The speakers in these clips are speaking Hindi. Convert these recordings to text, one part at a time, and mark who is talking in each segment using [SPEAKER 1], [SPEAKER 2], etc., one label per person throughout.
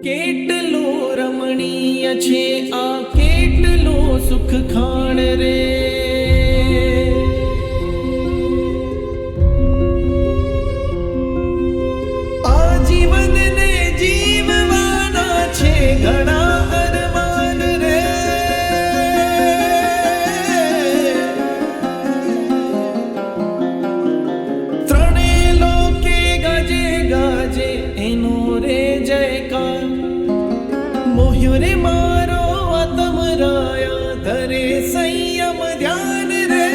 [SPEAKER 1] કેટલો રમણીય છે આ કેટલો સુખ ખાણ રે આ જીવનને જીવવાના છે ઘણા અરમાન રે ત્રણે લોકે ગાજે ગાજે એનો રે જયકાર મોહ્યો રે મારો આત્મ રાયા ધરે સંયમ ध्यान रे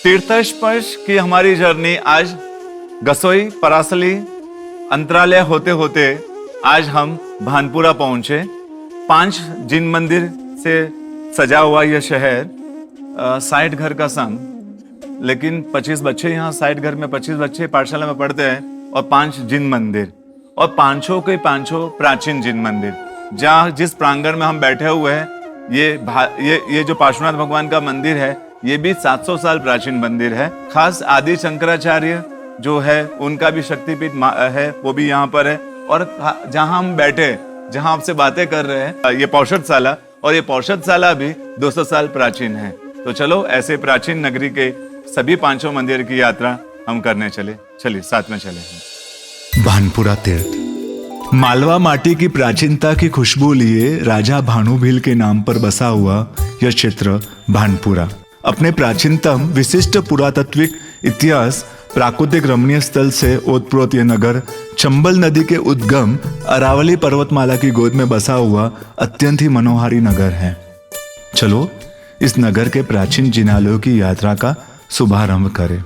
[SPEAKER 2] तीर्थस्पर्श की हमारी जर्नी आज गसोई परासली अंतरालय होते होते आज हम भानपुरा पहुंचे। 5 जिन मंदिर से सजा हुआ यह शहर, 60 घर का संघ, लेकिन 25 बच्चे यहाँ 60 घर में 25 बच्चे पाठशाला में पढ़ते हैं और 5 जिन मंदिर और पांचों के पांचों प्राचीन जिन मंदिर। जहाँ जिस प्रांगण में हम बैठे हुए हैं ये जो पार्श्वनाथ भगवान का मंदिर है ये भी 700 साल प्राचीन मंदिर है। खास आदि शंकराचार्य जो है उनका भी शक्तिपीठ है, वो भी यहाँ पर है। और जहाँ हम बैठे, जहाँ आपसे बातें कर रहे हैं, ये पौषधशाला, और ये पौषधशाला भी 200 साल प्राचीन है। तो चलो ऐसे प्राचीन नगरी के सभी 5 मंदिर की यात्रा हम करने चलिए साथ में चले।
[SPEAKER 3] भानपुरा तीर्थ मालवा माटी की प्राचीनता की खुशबू लिए राजा भानुभिल के नाम पर बसा हुआ यह क्षेत्र भानपुरा अपने प्राचीनतम विशिष्ट पुरातात्विक इतिहास, प्राकृतिक रमणीय स्थल से ओतप्रोत यह नगर चंबल नदी के उद्गम अरावली पर्वतमाला की गोद में बसा हुआ अत्यंत ही मनोहारी नगर है। चलो इस नगर के प्राचीन जिनालयों की यात्रा का शुभारंभ करें।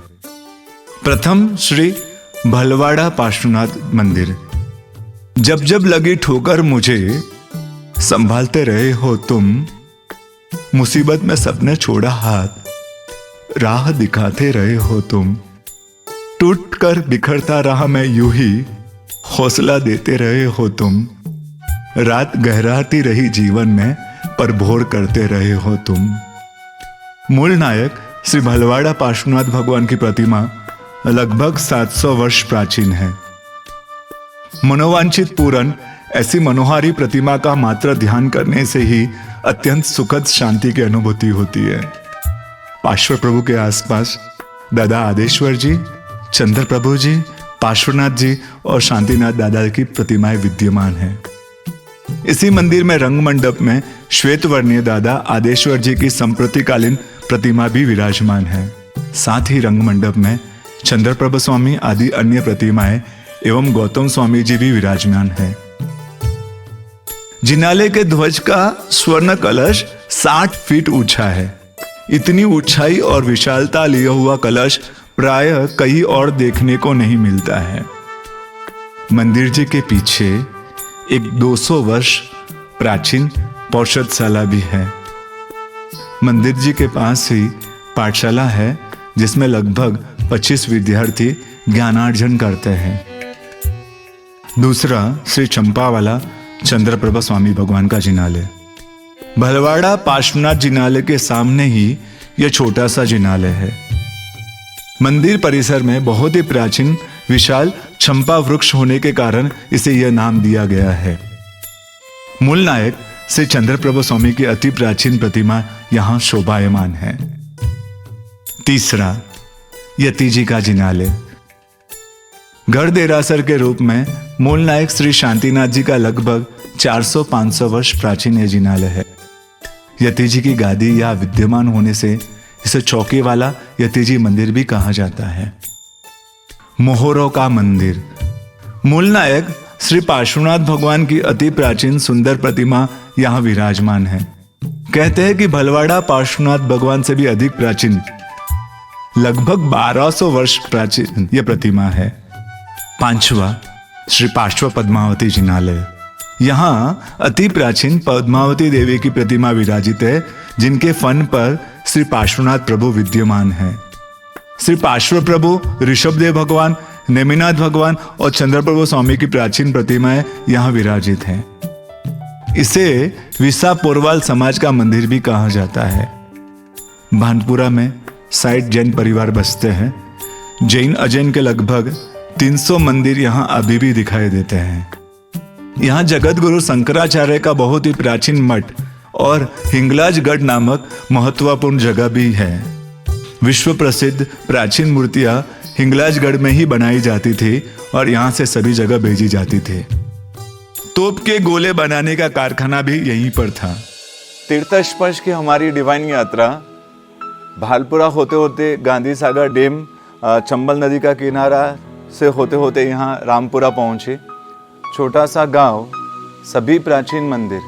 [SPEAKER 3] प्रथम श्री भलवाड़ा पार्श्वनाथ मंदिर। जब जब लगी ठोकर मुझे संभालते रहे हो तुम, मुसीबत में सबने छोड़ा हाथ, राह दिखाते रहे हो तुम। टूट कर बिखरता रहा मैं यूं ही, हौसला देते रहे हो तुम। रात गहराती रही जीवन में, पर भोर करते रहे हो तुम। मूल नायक श्री भलवाड़ा पार्श्वनाथ भगवान की प्रतिमा लगभग 700 वर्ष प्राचीन है। मनोवांछित पूर्ण ऐसी मनोहारी प्रतिमा का मात्र ध्यान करने से ही अत्यंत सुखद शांति की अनुभूति होती है। पार्श्व प्रभु के आसपास दादा आदेश्वर जी, चंद्र प्रभु जी, पार्श्वनाथ जी और शांतिनाथ दादा की प्रतिमाएं विद्यमान हैं। इसी मंदिर में रंग मंडप में श्वेत वर्णीय दादा आदेश्वर जी की संप्रतिकालीन प्रतिमा भी विराजमान है। साथ ही रंग मंडप में चंद्र प्रभु स्वामी आदि अन्य प्रतिमाएं एवं गौतम स्वामी जी भी विराजमान है। जिनालय के ध्वज का स्वर्ण कलश 60 फीट ऊंचा है। इतनी ऊंचाई और विशालता लिया हुआ कलश प्रायः कहीं और देखने को नहीं मिलता है। मंदिर जी के पीछे एक 200 वर्ष प्राचीन पौषधशाला भी है। मंदिर जी के पास ही पाठशाला है जिसमें लगभग 25 विद्यार्थी ज्ञानार्जन करते हैं। दूसरा श्री चंपावाला चंद्रप्रभा स्वामी भगवान का जिनालय। भलवाड़ा पार्श्वनाथ जिनालय के सामने ही यह छोटा सा जिनालय है। मंदिर परिसर में बहुत ही प्राचीन विशाल चंपा वृक्ष होने के कारण इसे यह नाम दिया गया है। मूल नायक श्री चंद्रप्रभा स्वामी की अति प्राचीन प्रतिमा यहां शोभायमान है। तीसरा यति जी का जिनालय। गढ़ देरासर के रूप में मूल नायक श्री शांतिनाथ जी का लगभग 400-500 वर्ष प्राचीन यह जिनालय है। यति जी की गादी या विद्यमान होने से इसे चौकी वाला यति जी मंदिर भी कहा जाता है। मोहरों का मंदिर। मूल नायक श्री पार्श्वनाथ भगवान की अति प्राचीन सुंदर प्रतिमा यहाँ विराजमान है। कहते हैं कि भलवाड़ा पार्श्वनाथ भगवान से भी अधिक प्राचीन, लगभग 1200 वर्ष प्राचीन यह प्रतिमा है। पांचवा श्री पार्श्व पद्मावती जिनालय। यहाँ अति प्राचीन पद्मावती देवी की प्रतिमा विराजित है, जिनके फन पर श्री पार्श्वनाथ प्रभु विद्यमान है। श्री पार्श्व प्रभु, ऋषभदेव भगवान, नेमिनाथ भगवान और चंद्रप्रभु स्वामी की प्राचीन प्रतिमाएं यहाँ विराजित हैं। इसे विसा पोरवाल समाज का मंदिर भी कहा जाता है। भानपुरा में 60 जैन परिवार बसते हैं। जैन अजैन के लगभग 300 मंदिर यहाँ अभी भी दिखाई देते हैं। यहाँ जगत गुरु शंकराचार्य का बहुत ही प्राचीन मठ और हिंगलाजगढ़ नामक महत्वपूर्ण जगह भी है। विश्व प्रसिद्ध प्राचीन मूर्तियां हिंगलाजगढ़ में ही बनाई जाती थी और यहाँ से सभी जगह भेजी जाती थी। तोप के गोले बनाने का कारखाना भी यहीं पर था।
[SPEAKER 2] तीर्थ स्पर्श की हमारी डिवाइन यात्रा भालपुरा होते होते गांधी सागर डैम, चंबल नदी का किनारा से होते होते यहाँ रामपुरा पहुँचे। छोटा सा गांव, सभी प्राचीन मंदिर,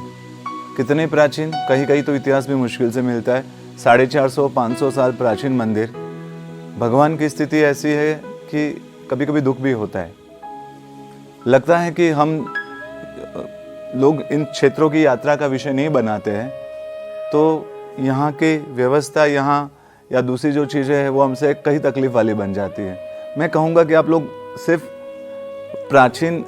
[SPEAKER 2] कितने प्राचीन, कहीं कहीं तो इतिहास भी मुश्किल से मिलता है। 450-500 साल प्राचीन मंदिर। भगवान की स्थिति ऐसी है कि कभी कभी दुख भी होता है। लगता है कि हम लोग इन क्षेत्रों की यात्रा का विषय नहीं बनाते हैं, तो यहाँ की व्यवस्था यहाँ या दूसरी जो चीज़ें हैं वो हमसे कहीं तकलीफ वाली बन जाती है। मैं कहूँगा कि आप लोग सिर्फ प्राचीन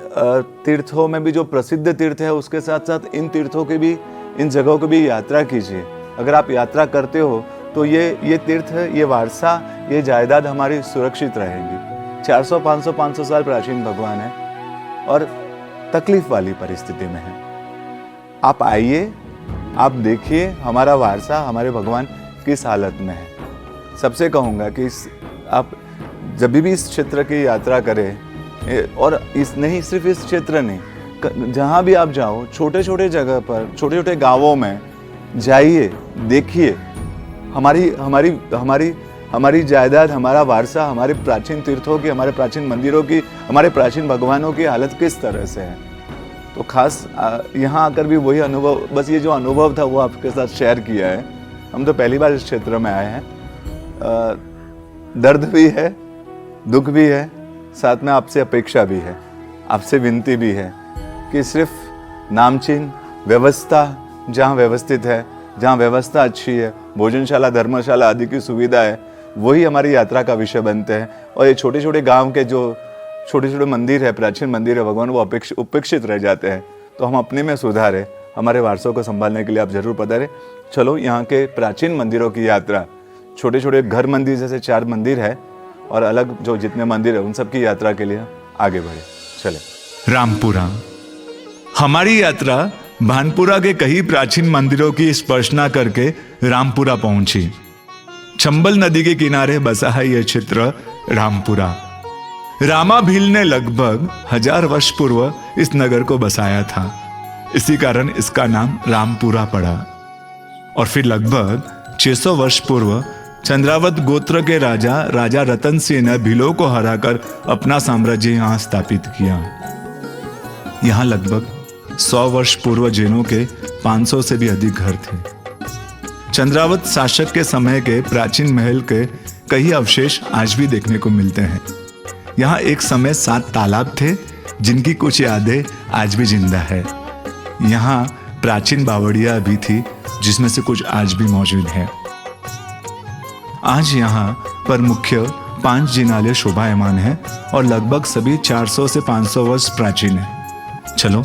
[SPEAKER 2] तीर्थों में भी जो प्रसिद्ध तीर्थ है उसके साथ साथ इन तीर्थों की भी, इन जगहों की भी यात्रा कीजिए। अगर आप यात्रा करते हो तो ये तीर्थ, ये वारसा, ये जायदाद हमारी सुरक्षित रहेगी। 400-500 साल प्राचीन भगवान है और तकलीफ वाली परिस्थिति में है। आप आइए, आप देखिए हमारा वारसा, हमारे भगवान किस हालत में है। सबसे कहूँगा कि आप जब भी इस क्षेत्र की यात्रा करें, और नहीं सिर्फ इस क्षेत्र नहीं, जहाँ भी आप जाओ, छोटे छोटे जगह पर, छोटे छोटे गांवों में जाइए, देखिए हमारी हमारी हमारी हमारी जायदाद, हमारा वारसा, हमारे प्राचीन तीर्थों की, हमारे प्राचीन मंदिरों की, हमारे प्राचीन भगवानों की हालत किस तरह से है। तो खास यहाँ आकर भी वही अनुभव, बस ये जो अनुभव था वो आपके साथ शेयर किया है। हम तो पहली बार इस क्षेत्र में आए हैं। दर्द भी है, दुख भी है, साथ में आपसे अपेक्षा भी है, आपसे विनती भी है कि सिर्फ नामचीन व्यवस्था जहाँ व्यवस्थित है, जहाँ व्यवस्था अच्छी है, भोजनशाला, धर्मशाला आदि की सुविधा है, वही हमारी यात्रा का विषय बनते हैं। और ये छोटे छोटे गांव के जो छोटे छोटे मंदिर है, प्राचीन मंदिर है भगवान, वो उपेक्षित रह जाते हैं। तो हम अपने में सुधारें, हमारे वारसों को संभालने के लिए आप जरूर पधारें। चलो यहाँ के प्राचीन मंदिरों की यात्रा, छोटे छोटे घर मंदिर जैसे 4 मंदिर है और अलग जो जितने मंदिर है उन सब की यात्रा के लिए आगे बढ़े। चले।
[SPEAKER 3] रामपुरा। हमारी यात्रा भानपुरा के कई प्राचीन मंदिरों की स्पर्शना करके रामपुरा पहुंची। चंबल नदी के किनारे बसा है यह क्षेत्र रामपुरा। रामा भील ने लगभग 1000 वर्ष पूर्व इस नगर को बसाया था, इसी कारण इसका नाम रामपुरा पड़ा। और फिर लगभग 600 वर्ष पूर्व चंद्रावत गोत्र के राजा रतन सिंह ने भीलों को हराकर अपना साम्राज्य यहाँ स्थापित किया। यहाँ लगभग 100 वर्ष पूर्व जैनों के 500 से भी अधिक घर थे। चंद्रावत शासक के समय के प्राचीन महल के कई अवशेष आज भी देखने को मिलते हैं। यहाँ एक समय 7 तालाब थे जिनकी कुछ यादें आज भी जिंदा है। यहाँ प्राचीन बावड़िया भी थी जिसमें से कुछ आज भी मौजूद है। आज यहाँ पर मुख्य 5 जिनालय शोभायमान है और लगभग सभी 400 से 500 वर्ष प्राचीन है। चलो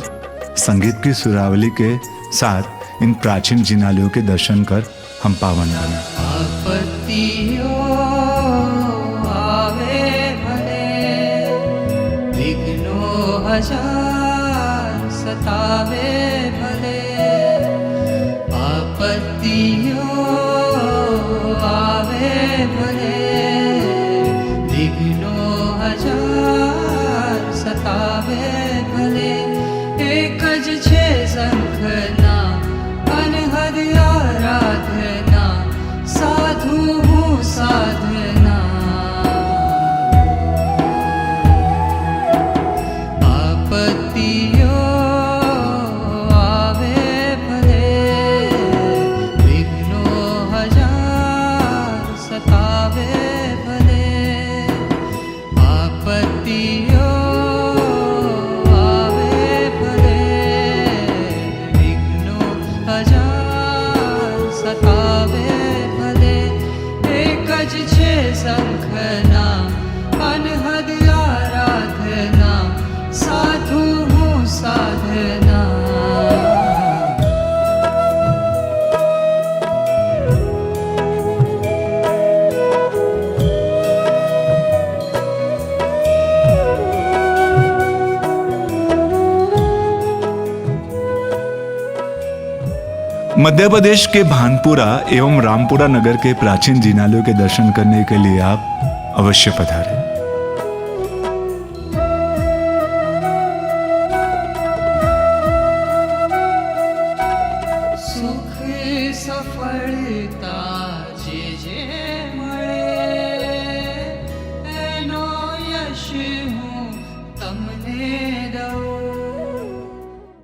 [SPEAKER 3] संगीत की सुरावली के साथ इन प्राचीन जिनालयों के दर्शन कर हम पावन बने।
[SPEAKER 4] आपत्तियों आवे भले, विघ्नों हजार सतावे भले। आपत्तियों आवे भले, विघ्नों हजार सतावे भले। एकज छे शंखना अनहद आराधना, साधु हूँ साधना। आपत्तियों आवे भले, विघ्नों हजार सतावे भले। आपत्तियों आवे भले, विघ्नों हजार सतावे भले। एकज छे शंखना अनहद आराधना, साधु हूँ
[SPEAKER 3] मध्य प्रदेश के भानपुरा एवं रामपुरा नगर के प्राचीन जिनालयों के दर्शन करने के लिए आप अवश्य पधारें।
[SPEAKER 4] सुख सफलता जे जे મળે એનો યશ હું તમને દઉં